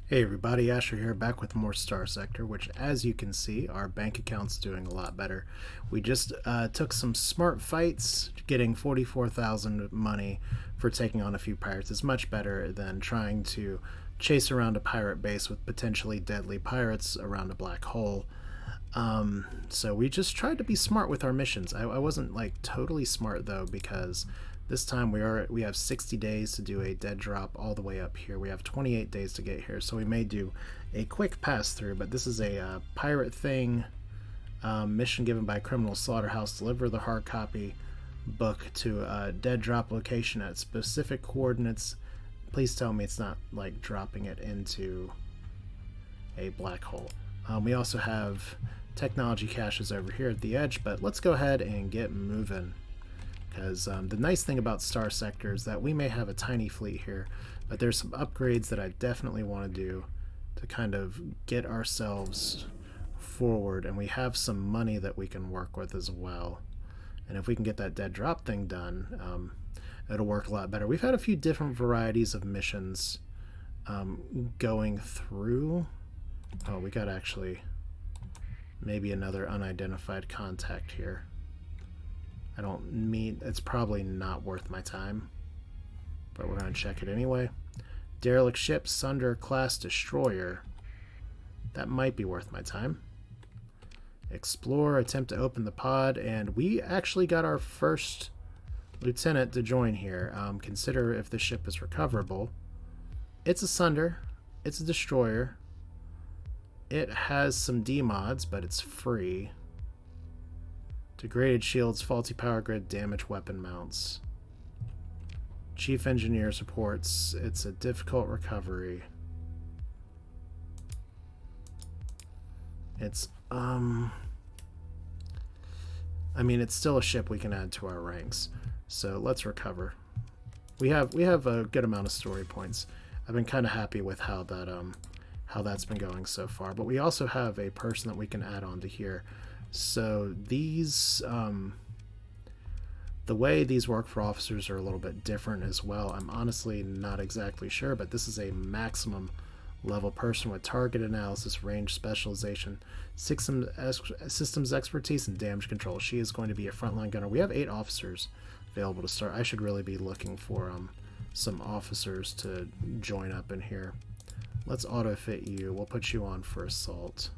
Hey everybody, Asher here, back with more Starsector, which as you can see, our bank account's doing a lot better. We just took some smart fights, getting 44,000 money for taking on a few pirates is much better than trying to chase around a pirate base with potentially deadly pirates around a black hole. So we just tried to be smart with our missions. I wasn't like totally smart though, because this time we have 60 days to do a dead drop all the way up here. We have 28 days to get here, so we may do a quick pass through. But this is a pirate thing mission given by Criminal Slaughterhouse. Deliver the hard copy book to a dead drop location at specific coordinates. Please tell me it's not like dropping it into a black hole. We also have technology caches over here at the edge, but let's go ahead and get moving. Because the nice thing about Starsector is that we may have a tiny fleet here, but there's some upgrades that I definitely want to do to kind of get ourselves forward, and we have some money that we can work with as well. And if we can get that dead drop thing done, it'll work a lot better. We've had a few different varieties of missions going through. Oh, we got actually maybe another unidentified contact here. I don't mean, it's probably not worth my time, but we're going to check it anyway. Derelict ship, Sunder class destroyer. That might be worth my time. Explore, attempt to open the pod, and we actually got our first lieutenant to join here. Consider if the ship is recoverable. It's a Sunder. It's a destroyer. It has some D-mods, but it's free. Degraded shields, faulty power grid, damaged weapon mounts. Chief engineer reports it's a difficult recovery. It's I mean, it's still a ship we can add to our ranks. So let's recover. We have a good amount of story points. I've been kind of happy with how that's been going so far. But we also have a person that we can add on to here. So these, the way these work for officers are a little bit different as well. I'm honestly not exactly sure, but this is a maximum level person with target analysis, range specialization, systems expertise, and damage control. She is going to be a frontline gunner. We have 8 officers available to start. I should really be looking for some officers to join up in here. Let's auto fit you. We'll put you on for assault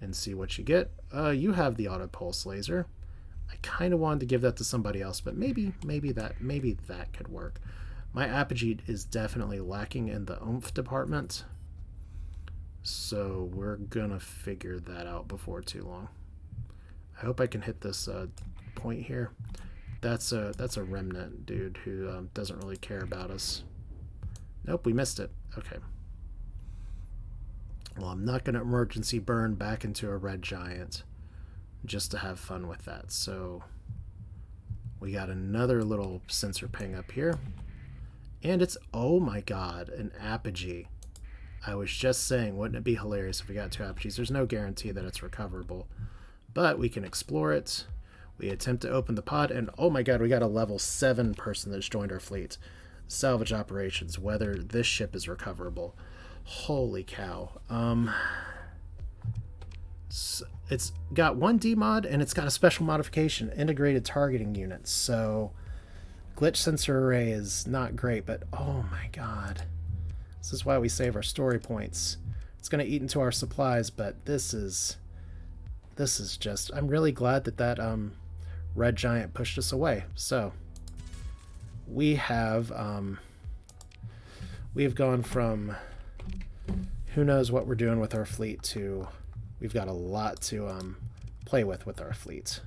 and see what you get. You have the auto pulse laser. I kind of wanted to give that to somebody else, but maybe that could work. My apogee is definitely lacking in the oomph department, so we're gonna figure that out before too long. I hope I can hit this point here. That's a remnant dude who doesn't really care about us. Nope, we missed it. Okay. Well, I'm not going to emergency burn back into a red giant just to have fun with that. So we got another little sensor ping up here. And it's, oh my god, an apogee. I was just saying, wouldn't it be hilarious if we got 2 apogees? There's no guarantee that it's recoverable. But we can explore it. We attempt to open the pod, and oh my god, we got a level 7 person that's joined our fleet. Salvage operations, whether this ship is recoverable. Holy cow. It's got 1 D mod, and it's got a special modification, integrated targeting units. So glitch sensor array is not great, but oh my god. This is why we save our story points. It's going to eat into our supplies, but this is just, I'm really glad that red giant pushed us away. So we have gone from who knows what we're doing with our fleet to we've got a lot to play with our fleet.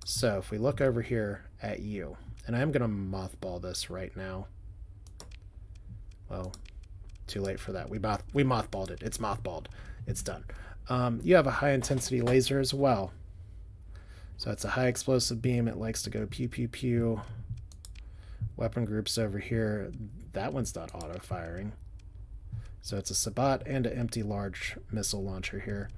So if we look over here at you, and I'm going to mothball this right now. Well, too late for that. We mothballed it. It's mothballed. It's done. You have a high intensity laser as well. So it's a high explosive beam. It likes to go pew pew pew. Weapon groups over here. That one's not auto firing. So it's a Sabat and an empty large missile launcher here.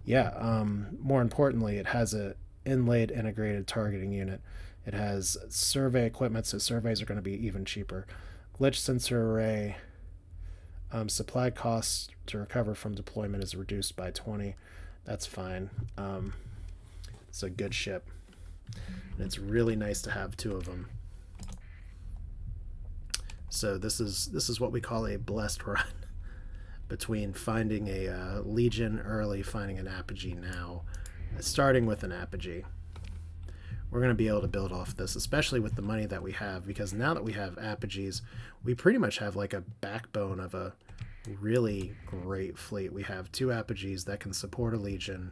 Yeah, more importantly, it has a inlaid integrated targeting unit. It has survey equipment, so surveys are going to be even cheaper. Glitch sensor array. Supply costs to recover from deployment is reduced by 20. That's fine. It's a good ship. And it's really nice to have two of them. So this is what we call a blessed run between finding a Legion early, finding an apogee now, starting with an apogee. We're going to be able to build off this, especially with the money that we have, because now that we have apogees, we pretty much have like a backbone of a really great fleet. We have two apogees that can support a Legion.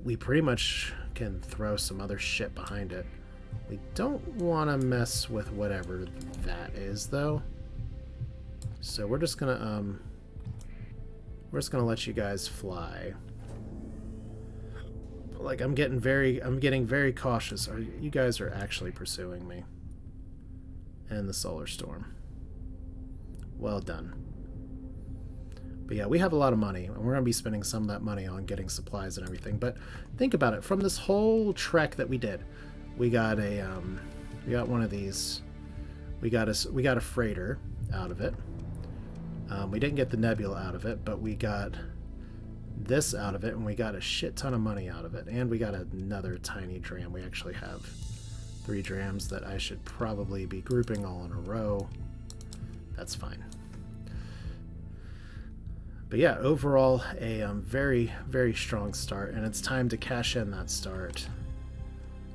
We pretty much can throw some other shit behind it. We don't want to mess with whatever that is, though. So we're just gonna let you guys fly. Like, I'm getting very cautious. You guys are actually pursuing me. And the solar storm. Well done. But yeah, we have a lot of money, and we're going to be spending some of that money on getting supplies and everything. But think about it. From this whole trek that we did, we got one of these. We got a freighter out of it. We didn't get the nebula out of it, but we got this out of it, and we got a shit ton of money out of it. And we got another tiny dram. We actually have 3 drams that I should probably be grouping all in a row. That's fine. But yeah, overall, a very, very strong start, and it's time to cash in that start.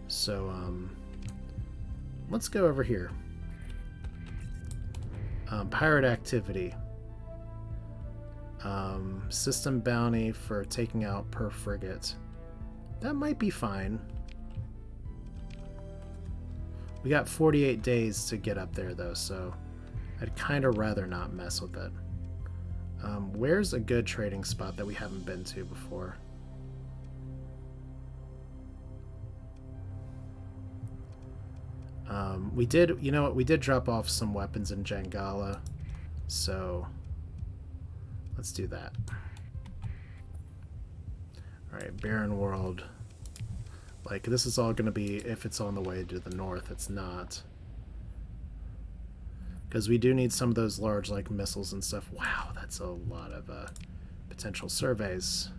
So, let's go over here. Pirate activity. System bounty for taking out per frigate. That might be fine. We got 48 days to get up there, though, so I'd kind of rather not mess with it. Where's a good trading spot that we haven't been to before? We did, you know what, we did drop off some weapons in Jangala, so let's do that. Alright, Barren World. Like, this is all going to be, if it's on the way to the north, it's not. Because we do need some of those large, like, missiles and stuff. Wow, that's a lot of potential surveys.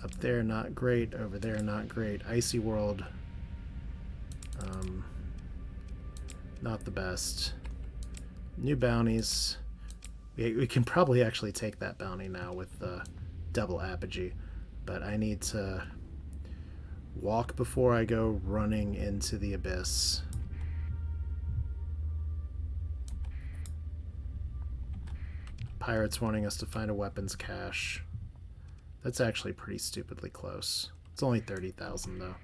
Up there, not great. Over there, not great. Icy World. Not the best. New bounties. We can probably actually take that bounty now with the double apogee. But I need to walk before I go running into the abyss. Pirates wanting us to find a weapons cache. That's actually pretty stupidly close. It's only 30,000 though.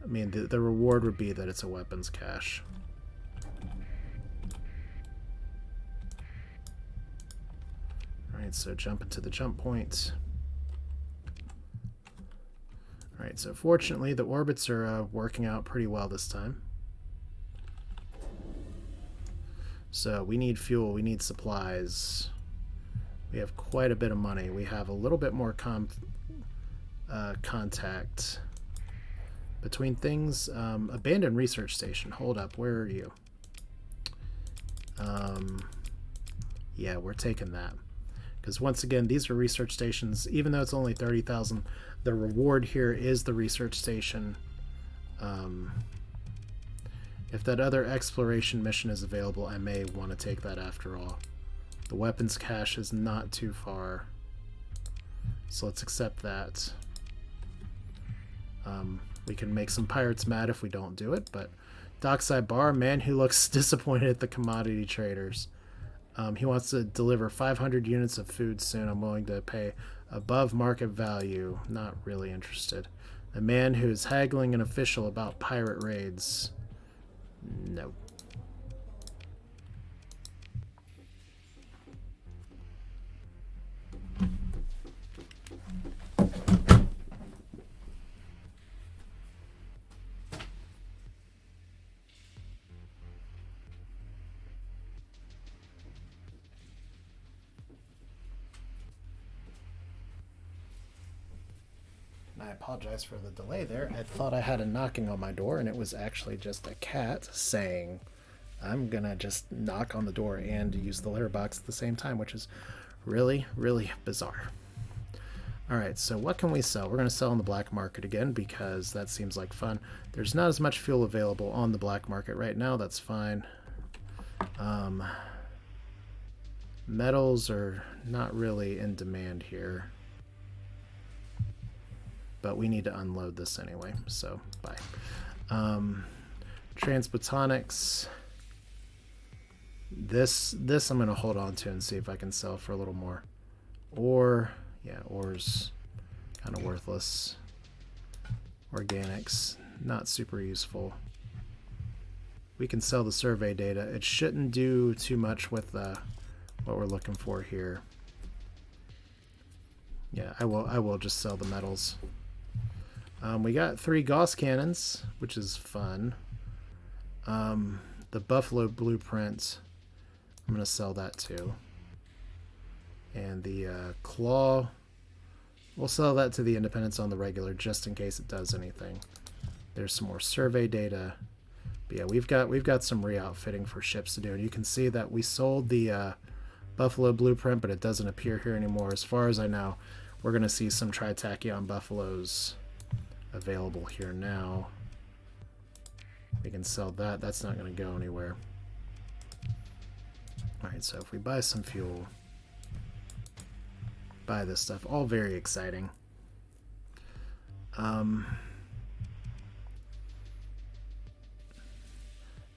I mean, the reward would be that it's a weapons cache. Alright, so jump into the jump point. Alright, so fortunately the orbits are working out pretty well this time. So we need fuel, we need supplies. We have quite a bit of money. We have a little bit more contact between things. Abandoned research station. Hold up, where are you? Yeah, we're taking that. Because once again, these are research stations. Even though it's only 30,000, the reward here is the research station. If that other exploration mission is available, I may want to take that after all. The weapons cache is not too far, so let's accept that. We can make some pirates mad if we don't do it, but Dockside Bar, man who looks disappointed at the commodity traders. He wants to deliver 500 units of food soon. I'm willing to pay above market value. Not really interested. A man who is haggling an official about pirate raids. No. I apologize for the delay there. I thought I had a knocking on my door, and it was actually just a cat saying, I'm gonna just knock on the door and use the litter box at the same time, which is really, really bizarre. Alright, so what can we sell? We're going to sell on the black market again because that seems like fun. There's not as much fuel available on the black market right now. That's fine. Metals are not really in demand here. But we need to unload this anyway, so bye. Transbotonics. This I'm going to hold on to and see if I can sell for a little more. Or... yeah, ore's kind of worthless. Organics, not super useful. We can sell the survey data. It shouldn't do too much with what we're looking for here. Yeah, I will just sell the metals. We got 3 Gauss cannons, which is fun. The Buffalo blueprint, I'm going to sell that too. And the claw, we'll sell that to the Independents on the regular just in case it does anything. There's some more survey data. But yeah, we've got some re-outfitting for ships to do. And you can see that we sold the Buffalo blueprint, but it doesn't appear here anymore. As far as I know, we're going to see some tri-tachyon Buffaloes available here now. We can sell that. That's not going to go anywhere. Alright, so if we buy some fuel... buy this stuff. All very exciting. I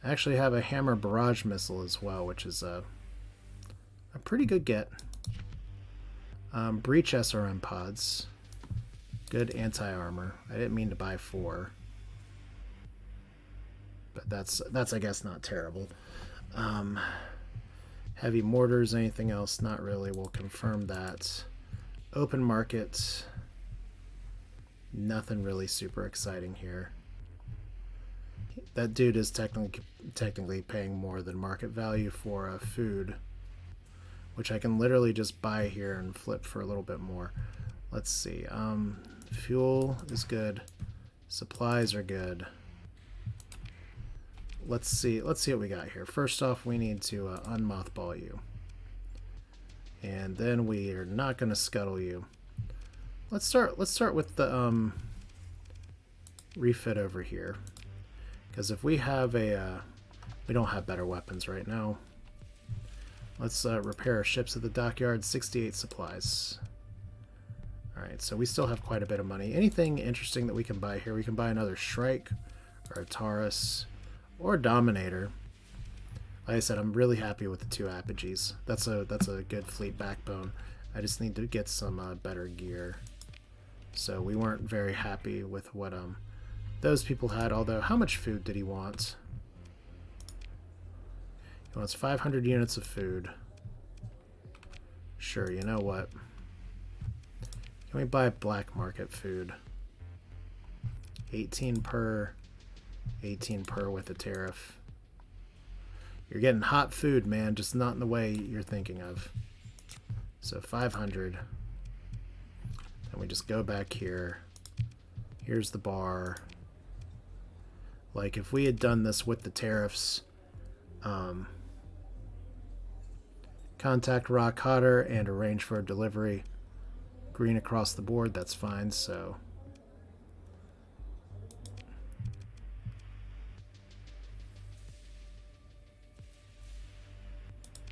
actually have a hammer barrage missile as well, which is a pretty good get. Breach SRM pods. Good anti-armor. I didn't mean to buy 4. But that's I guess not terrible. Heavy mortars, anything else? Not really. We'll confirm that. Open market, nothing really super exciting here. That dude is technically paying more than market value for food, which I can literally just buy here and flip for a little bit more. Let's see. Fuel is good. Supplies are good. Let's see what we got here. First off, we need to unmothball you. And then we are not going to scuttle you. Let's start with the refit over here. Because if we have a... we don't have better weapons right now. Let's repair our ships at the dockyard. 68 supplies. Alright, so we still have quite a bit of money. Anything interesting that we can buy here? We can buy another Shrike, or a Taurus, or a Dominator. Like I said, I'm really happy with the 2 Apogees. That's a good fleet backbone. I just need to get some better gear. So we weren't very happy with what those people had. Although, how much food did he want? He wants 500 units of food. Sure, you know what? Can we buy black market food? 18 per, 18 per with a tariff. You're getting hot food, man, just not in the way you're thinking of. So 500. And we just go back here. Here's the bar. Like, if we had done this with the tariffs, contact Rock Hotter and arrange for a delivery. Green across the board, that's fine, so...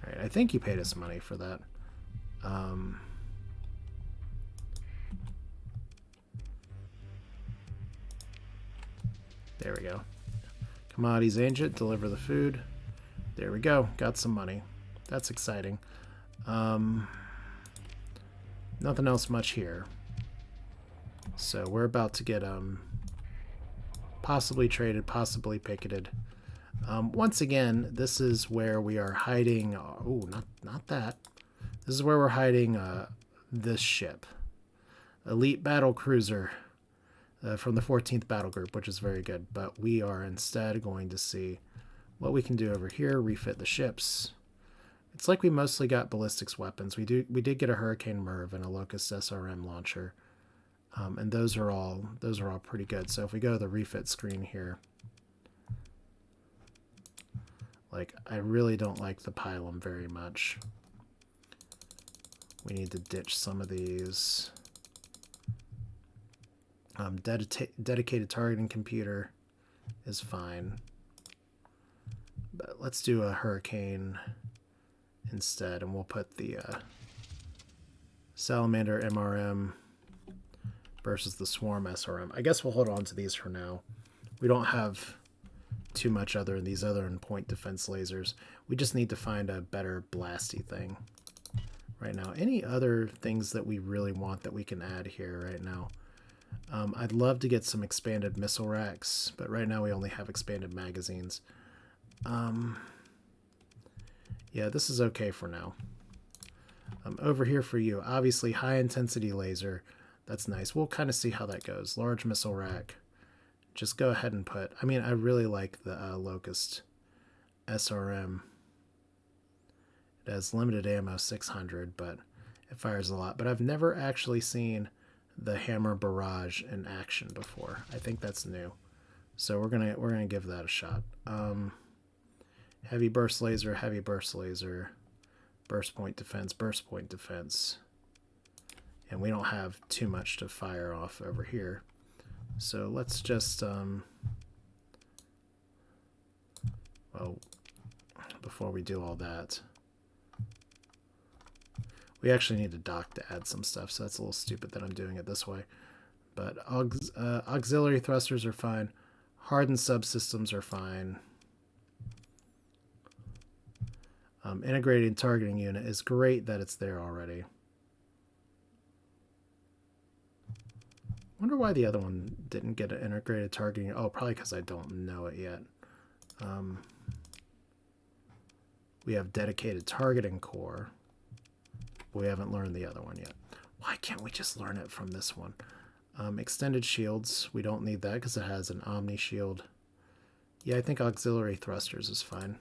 Alright, I think you paid us money for that. There we go. Commodities agent, deliver the food. There we go, got some money. That's exciting. Nothing else much here. So we're about to get possibly traded, possibly picketed. Once again, this is where we are hiding... oh, not that. This is where we're hiding this ship. Elite Battle Cruiser from the 14th Battle Group, which is very good. But we are instead going to see what we can do over here, refit the ships. It's like we mostly got ballistics weapons. We did get a Hurricane Merv and a Locust SRM launcher. And those are all pretty good. So if we go to the refit screen here, Like, I really don't like the pylon very much. We need to ditch some of these. Dedicated targeting computer is fine. But let's do a hurricane instead, and we'll put the salamander MRM versus the swarm SRM. I guess we'll hold on to these for now. We don't have too much other than these other point defense lasers. We just need to find a better blasty thing right now. Any other things that we really want that we can add here right now? I'd love to get some expanded missile racks, but right now we only have expanded magazines. Yeah, this is okay for now. Over here for you, obviously high intensity laser. That's nice. We'll kind of see how that goes. Large missile rack. Just go ahead and put... I mean, I really like the Locust SRM. It has limited ammo, 600, but it fires a lot. But I've never actually seen the hammer barrage in action before. I think that's new. So we're gonna give that a shot. Heavy burst laser, burst point defense. And we don't have too much to fire off over here. So let's just, well, before we do all that, we actually need to dock to add some stuff, so that's a little stupid that I'm doing it this way. But auxiliary thrusters are fine. Hardened subsystems are fine. Integrated targeting unit is great that it's there already. Wonder why the other one didn't get an integrated targeting. Oh, probably because I don't know it yet. We have dedicated targeting core. We haven't learned the other one yet. Why can't we just learn it from this one? Extended shields. We don't need that because it has an omni shield. Yeah, I think auxiliary thrusters is fine.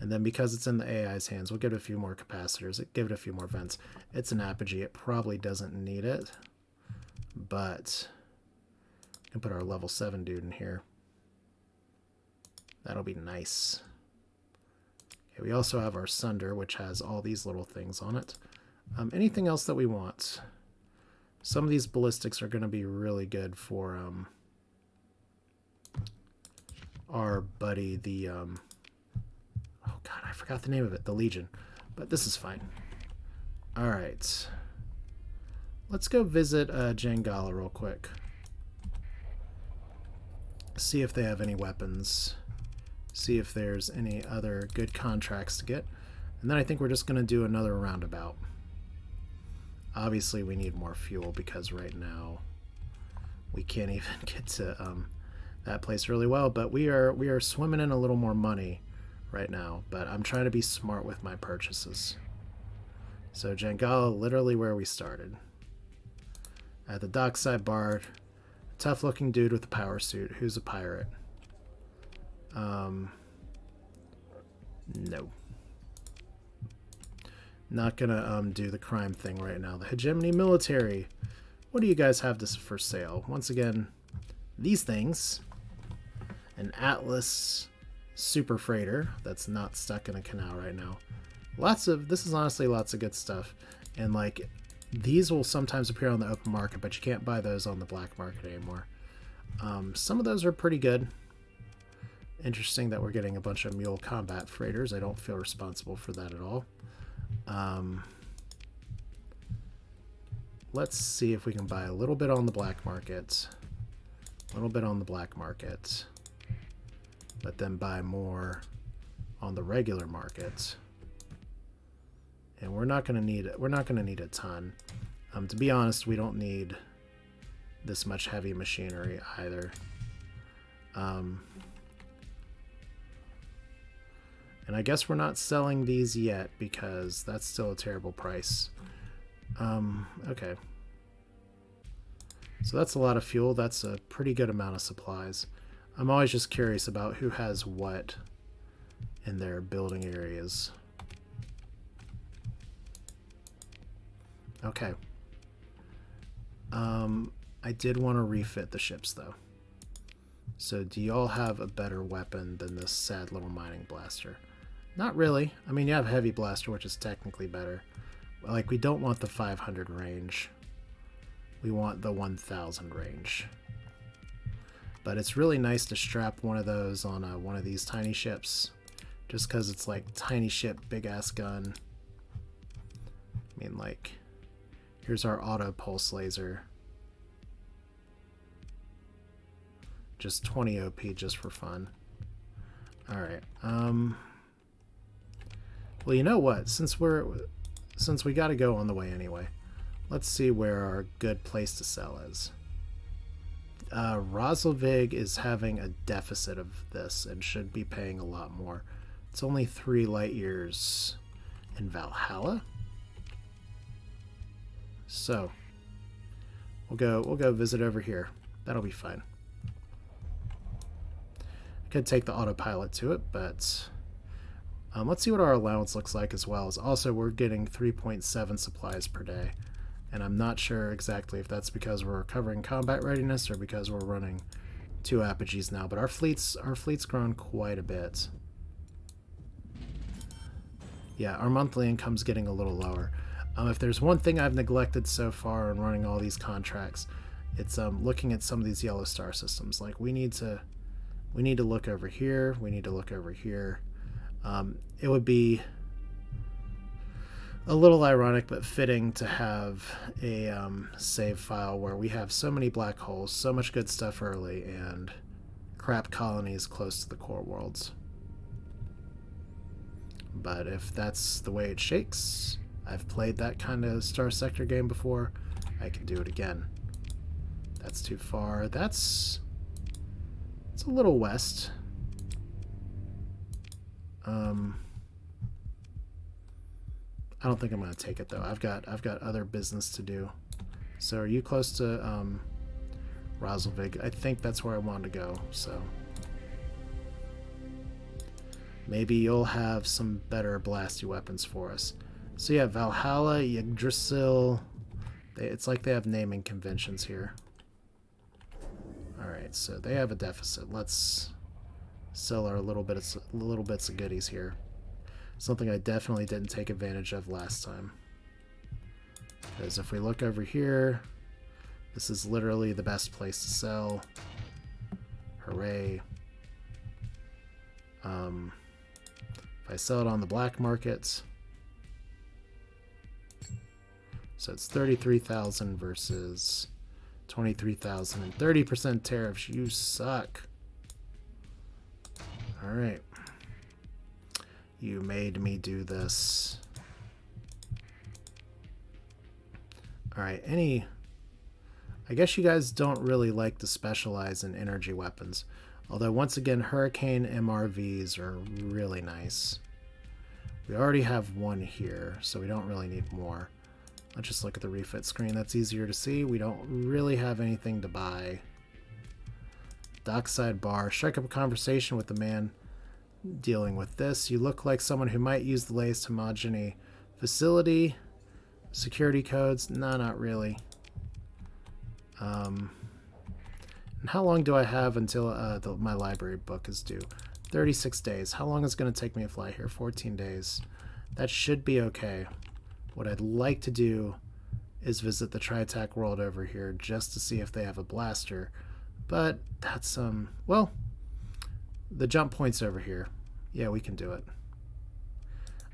And then because it's in the AI's hands, we'll give it a few more capacitors. Give it a few more vents. It's an apogee. It probably doesn't need it. But we can put our level 7 dude in here. That'll be nice. Okay, we also have our Sunder, which has all these little things on it. Anything else that we want? Some of these ballistics are going to be really good for our buddy, the... oh god, I forgot the name of it. The Legion. But this is fine. Alright. Let's go visit Jangala real quick. See if they have any weapons. See if there's any other good contracts to get. And then I think we're just going to do another roundabout. Obviously we need more fuel because right now we can't even get to that place really well. But we are swimming in a little more money right now. But I'm trying to be smart with my purchases. So Jangala, literally where we started. At the dockside bar, tough looking dude with a power suit who's a pirate. No. Not gonna do the crime thing right now. The hegemony military. What do you guys have this for sale? Once again, these things. An Atlas super freighter that's not stuck in a canal right now. This is honestly lots of good stuff. And like, these will sometimes appear on the open market, but you can't buy those on the black market anymore. Some of those are pretty good. Interesting that we're getting a bunch of mule combat freighters. I don't feel responsible for that at all. Let's see if we can buy a little bit on the black market. A little bit on the black market. But then buy more on the regular market. And we're not going to need a ton. To be honest, we don't need this much heavy machinery either. And I guess we're not selling these yet because that's still a terrible price. Okay. So that's a lot of fuel. That's a pretty good amount of supplies. I'm always just curious about who has what in their building areas. Okay. I did want to refit the ships though. So do y'all have a better weapon than this sad little mining blaster? Not really. I mean, you have heavy blaster, which is technically better. Like, we don't want the 500 range. We want the 1000 range. But it's really nice to strap one of those on one of these tiny ships. Just because it's like tiny ship, big ass gun. I mean, like, here's our auto pulse laser. Just 20 OP just for fun. Alright, well, you know what? Since we gotta go on the way anyway, let's see where our good place to sell is. Rosalvig is having a deficit of this and should be paying a lot more. It's only 3 light years in Valhalla. So we'll go visit over here. That'll be fine. I could take the autopilot to it, but let's see what our allowance looks like as well. Also, we're getting 3.7 supplies per day, and I'm not sure exactly if that's because we're covering combat readiness or because we're running 2 apogees now. But our fleet's grown quite a bit. Yeah, our monthly income's getting a little lower. If there's one thing I've neglected so far in running all these contracts, it's looking at some of these yellow star systems. Like, we need to look over here. We need to look over here. It would be a little ironic but fitting to have a save file where we have so many black holes, so much good stuff early, and crap colonies close to the core worlds. But if that's the way it shakes, I've played that kind of Starsector game before, I can do it again. That's too far. It's a little west. I don't think I'm going to take it though. I've got other business to do. So are you close to Rosalvig? I think that's where I want to go. So maybe you'll have some better blasty weapons for us. So yeah, Valhalla, Yggdrasil. It's like they have naming conventions here. Alright, so they have a deficit. Let's sell our little bits of goodies here. Something I definitely didn't take advantage of last time. Because if we look over here, this is literally the best place to sell. Hooray. If I sell it on the black market, so it's 33,000 versus 23,000 and 30% tariffs. You suck. All right. You made me do this. All right. I guess you guys don't really like to specialize in energy weapons. Although, once again, Hurricane MRVs are really nice. We already have one here, so we don't really need more. Let's just look at the refit screen. That's easier to see. We don't really have anything to buy. Dockside bar. Strike up a conversation with the man dealing with this. You look like someone who might use the latest homogeny facility. Security codes? No, not really. And how long do I have until my library book is due? 36 days. How long is it going to take me to fly here? 14 days. That should be okay. What I'd like to do is visit the tri-tach world over here just to see if they have a blaster. But that's, well, the jump point's over here. Yeah, we can do it.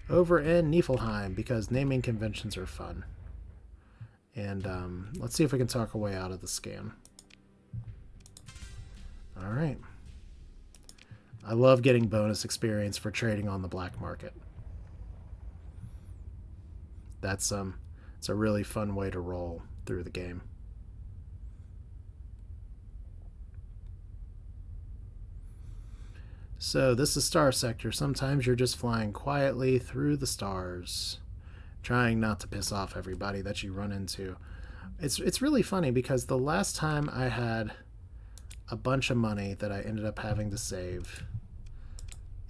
Over in Niflheim, because naming conventions are fun. And let's see if we can talk our way out of the scam. Alright. I love getting bonus experience for trading on the black market. It's a really fun way to roll through the game. So this is Starsector. Sometimes you're just flying quietly through the stars, trying not to piss off everybody that you run into. It's really funny because the last time I had a bunch of money that I ended up having to save,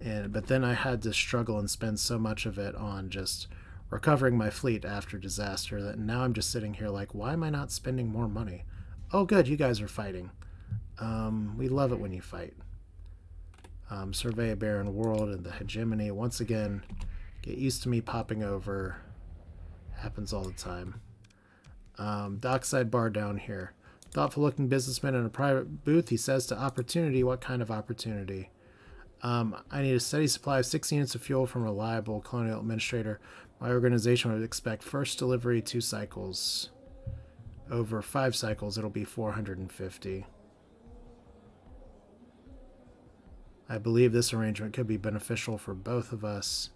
but then I had to struggle and spend so much of it on just recovering my fleet after disaster that now I'm just sitting here like, why am I not spending more money? Oh good, you guys are fighting. We love it when you fight. Survey a barren world and the hegemony. Once again, get used to me popping over. Happens all the time. Dockside bar down here. Thoughtful looking businessman in a private booth. He says to opportunity, what kind of opportunity? I need a steady supply of 6 units of fuel from a reliable colonial administrator. My organization would expect first delivery 2 cycles. Over 5 cycles, it'll be 450. I believe this arrangement could be beneficial for both of us.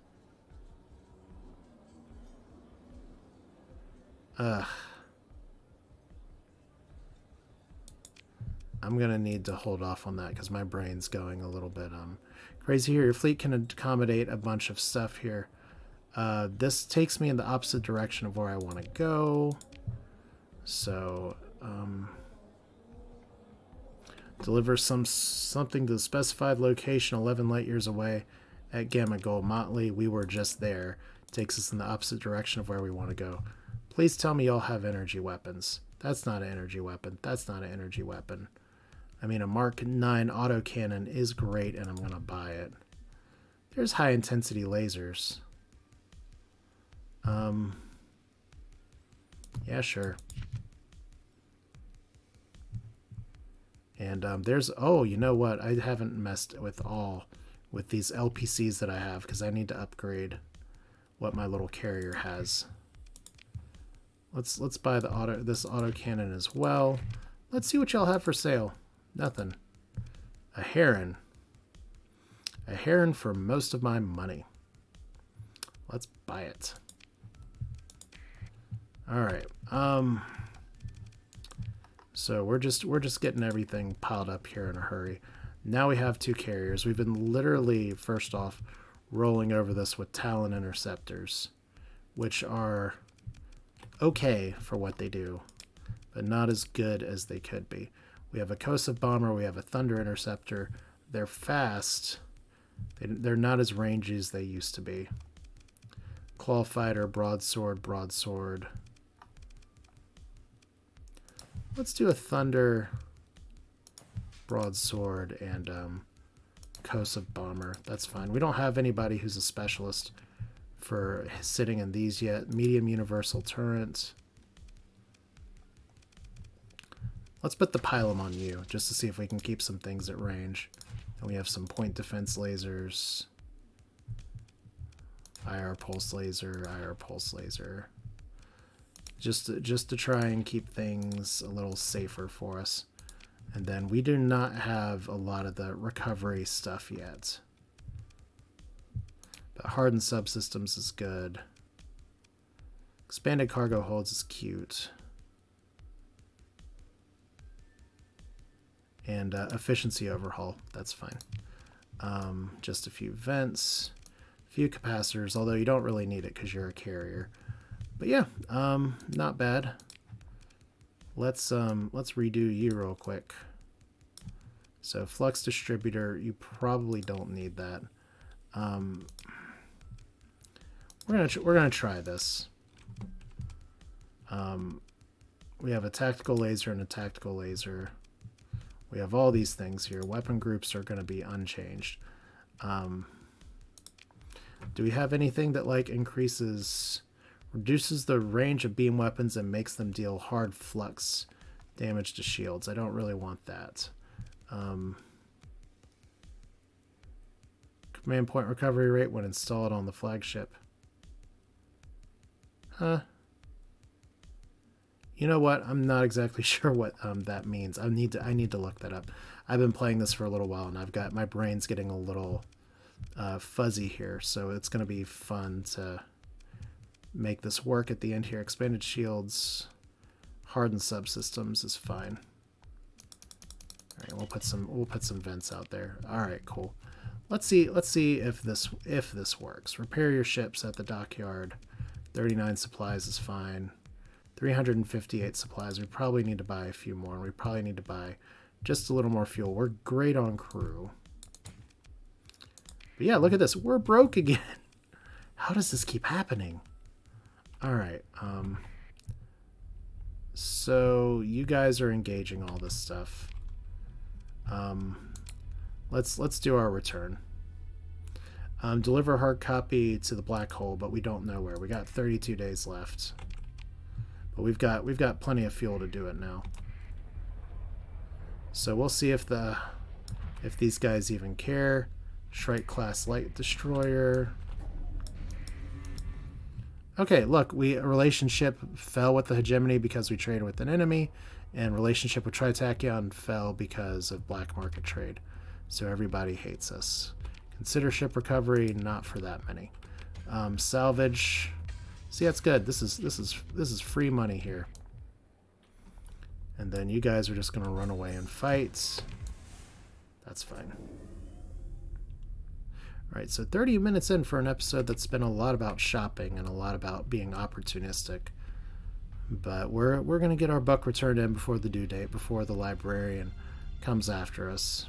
I'm gonna need to hold off on that because my brain's going a little bit crazy here. Your fleet can accommodate a bunch of stuff here. This takes me in the opposite direction of where I want to go. So, deliver something to the specified location 11 light years away at Gamma Goal Motley. We were just there. Takes us in the opposite direction of where we want to go. Please tell me y'all have energy weapons. That's not an energy weapon. That's not an energy weapon. I mean, a Mark 9 autocannon is great, and I'm going to buy it. There's high-intensity lasers. Yeah, sure. And there's... Oh, you know what? I haven't messed with these LPCs that I have, because I need to upgrade what my little carrier has. Let's buy this autocannon as well. Let's see what y'all have for sale. Nothing. A heron. A heron for most of my money. Let's buy it. All right. So we're just getting everything piled up here in a hurry. Now we have 2 carriers. We've been literally, first off, rolling over this with Talon interceptors, which are okay for what they do, but not as good as they could be. We have a Kosov bomber. We have a Thunder interceptor. They're fast. They're not as rangy as they used to be. Claw fighter, broadsword, broadsword. Let's do a Thunder, broadsword, and Kosov bomber. That's fine. We don't have anybody who's a specialist for sitting in these yet. Medium universal turret. Let's put the pylum on you, just to see if we can keep some things at range. And we have some point defense lasers. IR pulse laser, IR pulse laser. Just to try and keep things a little safer for us. And then we do not have a lot of the recovery stuff yet. But hardened subsystems is good. Expanded cargo holds is cute. And efficiency overhaul, that's fine. Just a few vents, a few capacitors, although you don't really need it because you're a carrier. But yeah, not bad. Let's redo you real quick. So flux distributor, you probably don't need that. We're gonna try this. We have a tactical laser and a tactical laser. We have all these things here. Weapon groups are going to be unchanged. Do we have anything that like reduces the range of beam weapons and makes them deal hard flux damage to shields? I don't really want that. Command point recovery rate when installed on the flagship. Huh? You know what? I'm not exactly sure what that means. I need to look that up. I've been playing this for a little while, and my brain's getting a little fuzzy here, so it's going to be fun to make this work at the end here. Expanded shields, hardened subsystems is fine. All right, we'll put some vents out there. All right, cool. Let's see if this works. Repair your ships at the dockyard. 39 supplies is fine. 358 supplies. We probably need to buy a few more. We probably need to buy just a little more fuel. We're great on crew. But yeah, look at this. We're broke again. How does this keep happening? All right. So you guys are engaging all this stuff. Let's do our return. Deliver hard copy to the black hole, but we don't know where. We got 32 days left, but we've got plenty of fuel to do it now. So we'll see if these guys even care. Shrike class light destroyer. Okay, look, relationship fell with the hegemony because we traded with an enemy, and relationship with tri-tachyon fell because of black market trade. So everybody hates us. Consider ship recovery, not for that many. Salvage. See, that's good. This is free money here. And then you guys are just gonna run away and fight. That's fine. Alright, so 30 minutes in for an episode that's been a lot about shopping and a lot about being opportunistic. But we're going to get our buck returned in before the due date, before the librarian comes after us.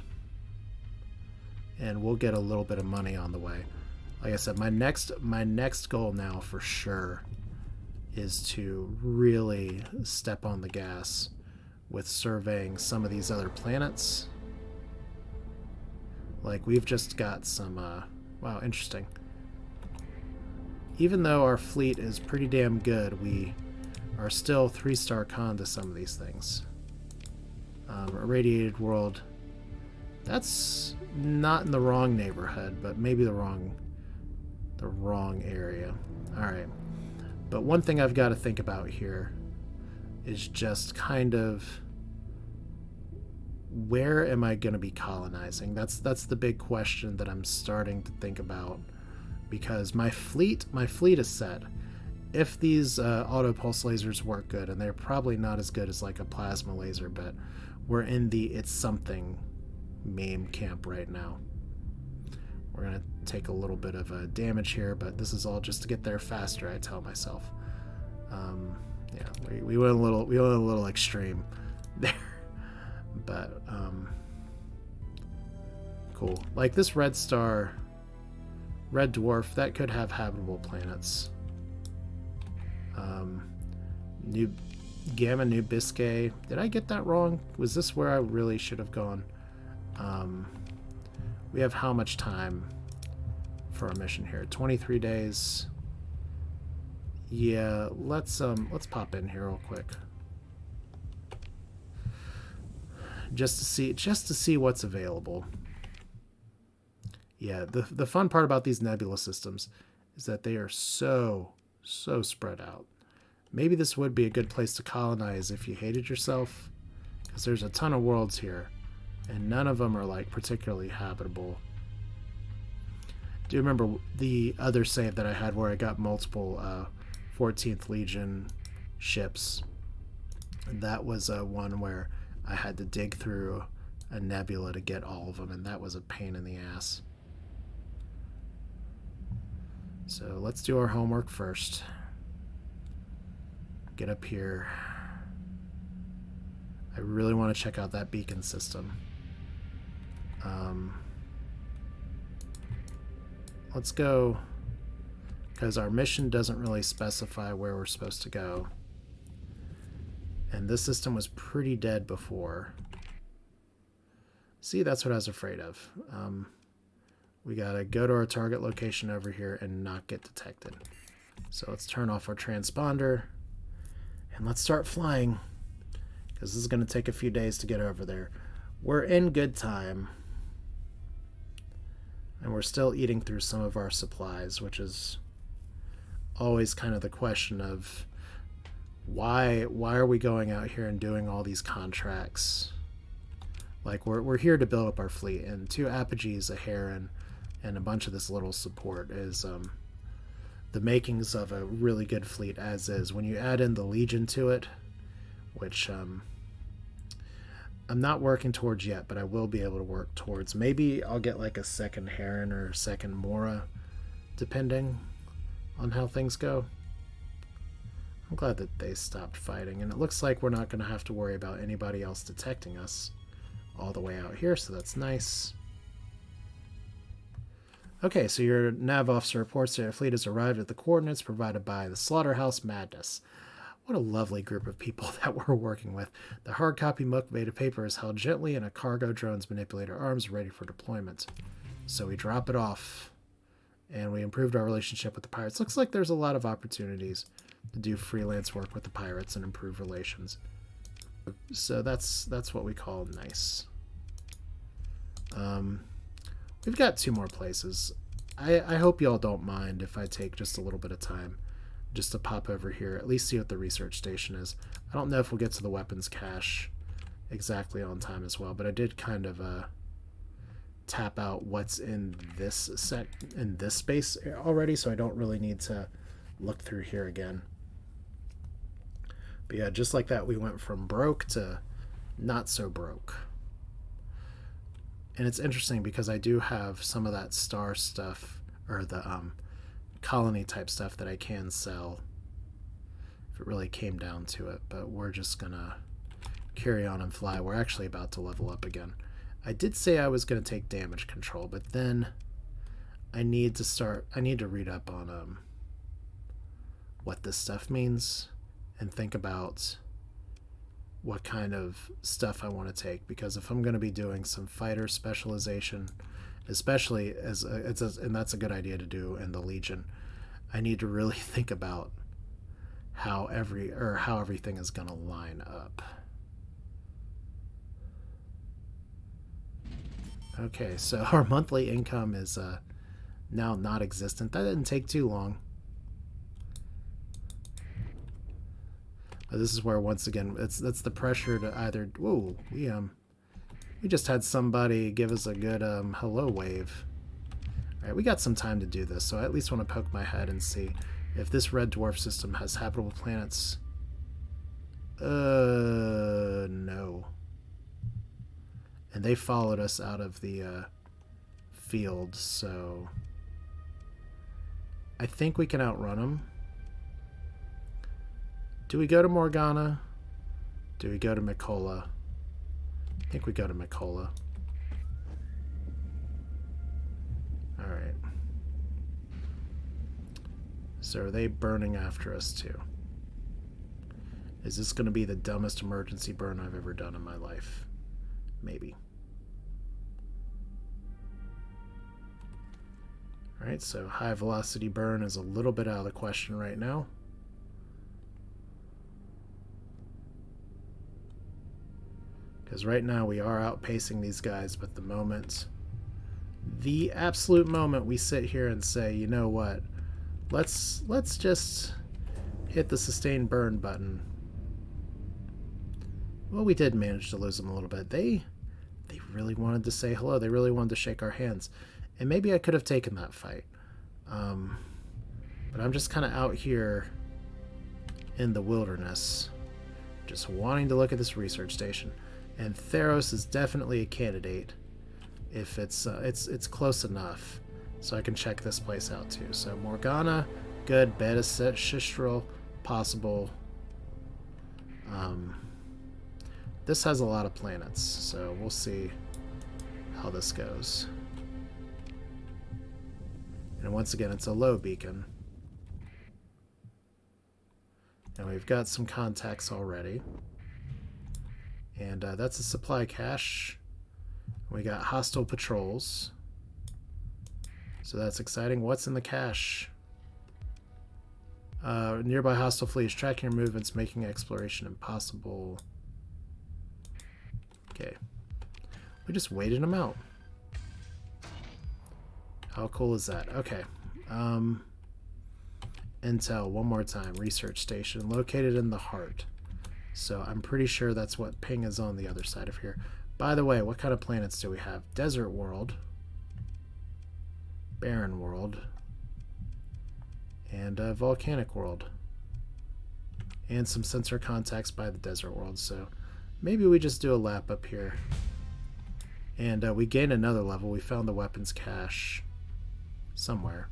And we'll get a little bit of money on the way. Like I said, my next goal now for sure is to really step on the gas with surveying some of these other planets. Like, we've just got some, wow, interesting. Even though our fleet is pretty damn good, we are still 3-star con to some of these things. Irradiated world. That's not in the wrong neighborhood, but maybe the wrong area. Alright. But one thing I've got to think about here is just kind of, where am I going to be colonizing? That's the big question that I'm starting to think about, because my fleet is set. If these auto pulse lasers work good, and they're probably not as good as like a plasma laser, but we're in the it's something meme camp right now. We're going to take a little bit of damage here, but this is all just to get there faster, I tell myself. Yeah, we went a little extreme there. But cool. Like this red star, red dwarf, that could have habitable planets. New Gamma New Biscay. Did I get that wrong? Was this where I really should have gone? We have how much time for our mission here? 23 days. Yeah, let's pop in here real quick. Just to see what's available. Yeah, the fun part about these nebula systems is that they are so spread out. Maybe this would be a good place to colonize if you hated yourself, because there's a ton of worlds here, and none of them are like particularly habitable. Do you remember the other save that I had where I got multiple 14th Legion ships? And that was one where I had to dig through a nebula to get all of them, and that was a pain in the ass. So let's do our homework first. Get up here. I really want to check out that beacon system. Let's go, because our mission doesn't really specify where we're supposed to go. And this system was pretty dead before. See, that's what I was afraid of. We gotta go to our target location over here and not get detected. So let's turn off our transponder and let's start flying, because this is going to take a few days to get over there. We're in good time, and we're still eating through some of our supplies, which is always kind of the question of why are we going out here and doing all these contracts? Like, we're here to build up our fleet, and 2 apogees, a heron, and a bunch of this little support is the makings of a really good fleet as is. When you add in the Legion to it, which I'm not working towards yet, but I will be able to work towards. Maybe I'll get like a second heron or a second Mora, depending on how things go. I'm glad that they stopped fighting, and it looks like we're not going to have to worry about anybody else detecting us all the way out here, so that's nice. Okay, so your nav officer reports that your fleet has arrived at the coordinates provided by the Slaughterhouse Madness. What a lovely group of people that we're working with. The hard copy muck made of paper is held gently in a cargo drone's manipulator arms ready for deployment. So we drop it off, and we improved our relationship with the pirates. Looks like there's a lot of opportunities to do freelance work with the pirates and improve relations. So that's what we call nice. We've got 2 more places. I hope y'all don't mind if I take just a little bit of time just to pop over here, at least see what the research station is. I don't know if we'll get to the weapons cache exactly on time as well, but I did kind of tap out what's in this space already, so I don't really need to look through here again. But yeah, just like that, we went from broke to not so broke. And it's interesting because I do have some of that star stuff, or the colony type stuff that I can sell if it really came down to it, but we're just gonna carry on and fly. We're actually about to level up again. I did say I was gonna take damage control, but then I need to read up on what this stuff means and think about what kind of stuff I want to take, because if I'm going to be doing some fighter specialization, especially and that's a good idea to do in the Legion, I need to really think about how everything is going to line up. Okay, so our monthly income is now not existent. That didn't take too long. But this is where, once again, that's the pressure to either... Whoa, we just had somebody give us a good hello wave. Alright, we got some time to do this, so I at least want to poke my head and see if this red dwarf system has habitable planets. No. And they followed us out of the field, so I think we can outrun them. Do we go to Morgana? Do we go to Mikola? I think we go to Mikola. Alright. So are they burning after us too? Is this going to be the dumbest emergency burn I've ever done in my life? Maybe. Alright, so high velocity burn is a little bit out of the question right now. Because right now we are outpacing these guys, but the absolute moment we sit here and say, you know what, let's just hit the sustain burn button. Well, we did manage to lose them a little bit. They really wanted to say hello. They really wanted to shake our hands. And maybe I could have taken that fight. But I'm just kind of out here in the wilderness, just wanting to look at this research station. And Theros is definitely a candidate if it's close enough, so I can check this place out too. So Morgana, good. Beta Shistral, possible. This has a lot of planets, so we'll see how this goes. And once again, it's a low beacon. And we've got some contacts already. And that's a supply cache. We got hostile patrols. So that's exciting. What's in the cache? Nearby hostile fleets. Tracking your movements, making exploration impossible. Okay. We just waited them out. How cool is that? Okay. Intel, one more time. Research station. Located in the heart. So I'm pretty sure that's what ping is on the other side of here. By the way, what kind of planets do we have? Desert world. Barren world. And volcanic world. And some sensor contacts by the desert world. So maybe we just do a lap up here. And we gain another level. We found the weapons cache somewhere.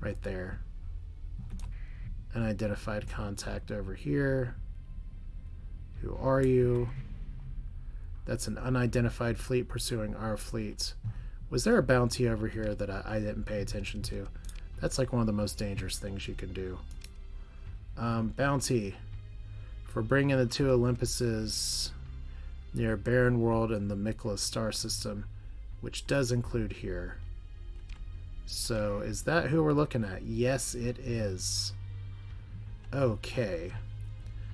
Right there. Unidentified contact over here. Who are you? That's an unidentified fleet pursuing our fleet. Was there a bounty over here that I didn't pay attention to? That's like one of the most dangerous things you can do. Bounty for bringing the two Olympuses near Barren World and the Mikla star system, which does include here. So is that who we're looking at? Yes, it is. Okay.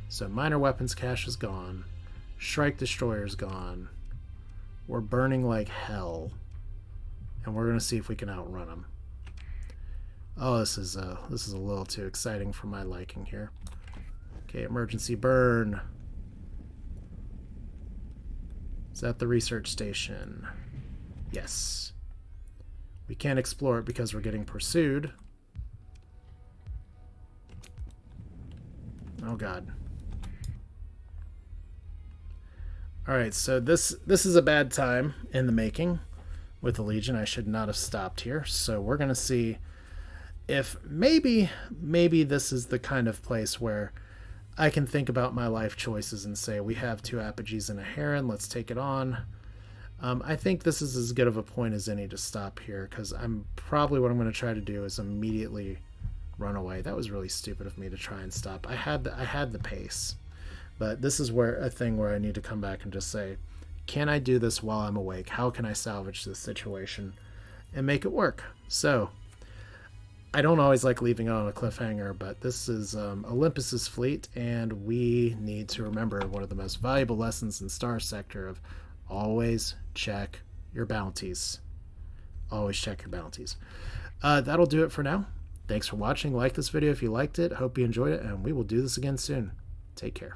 So minor weapons cache is gone. Shrike Destroyer's gone. We're burning like hell. And we're going to see if we can outrun them. Oh, this is a little too exciting for my liking here. Okay, emergency burn. Is that the research station? Yes. We can't explore it because we're getting pursued. Oh god. Alright, so this is a bad time in the making with the Legion. I should not have stopped here. So we're going to see if maybe this is the kind of place where I can think about my life choices and say, we have two apogees and a heron, let's take it on. I think this is as good of a point as any to stop here, because I'm probably what I'm going to try to do is immediately run away. That was really stupid of me to try and stop. I had the pace, but this is where a thing where I need to come back and just say, can I do this while I'm awake? How can I salvage this situation and make it work? So I don't always like leaving it on a cliffhanger, but this is Olympus's fleet, and we need to remember one of the most valuable lessons in Starsector of always check your bounties. Always check your bounties. That'll do it for now. Thanks for watching. Like this video if you liked it. Hope you enjoyed it, and we will do this again soon. Take care.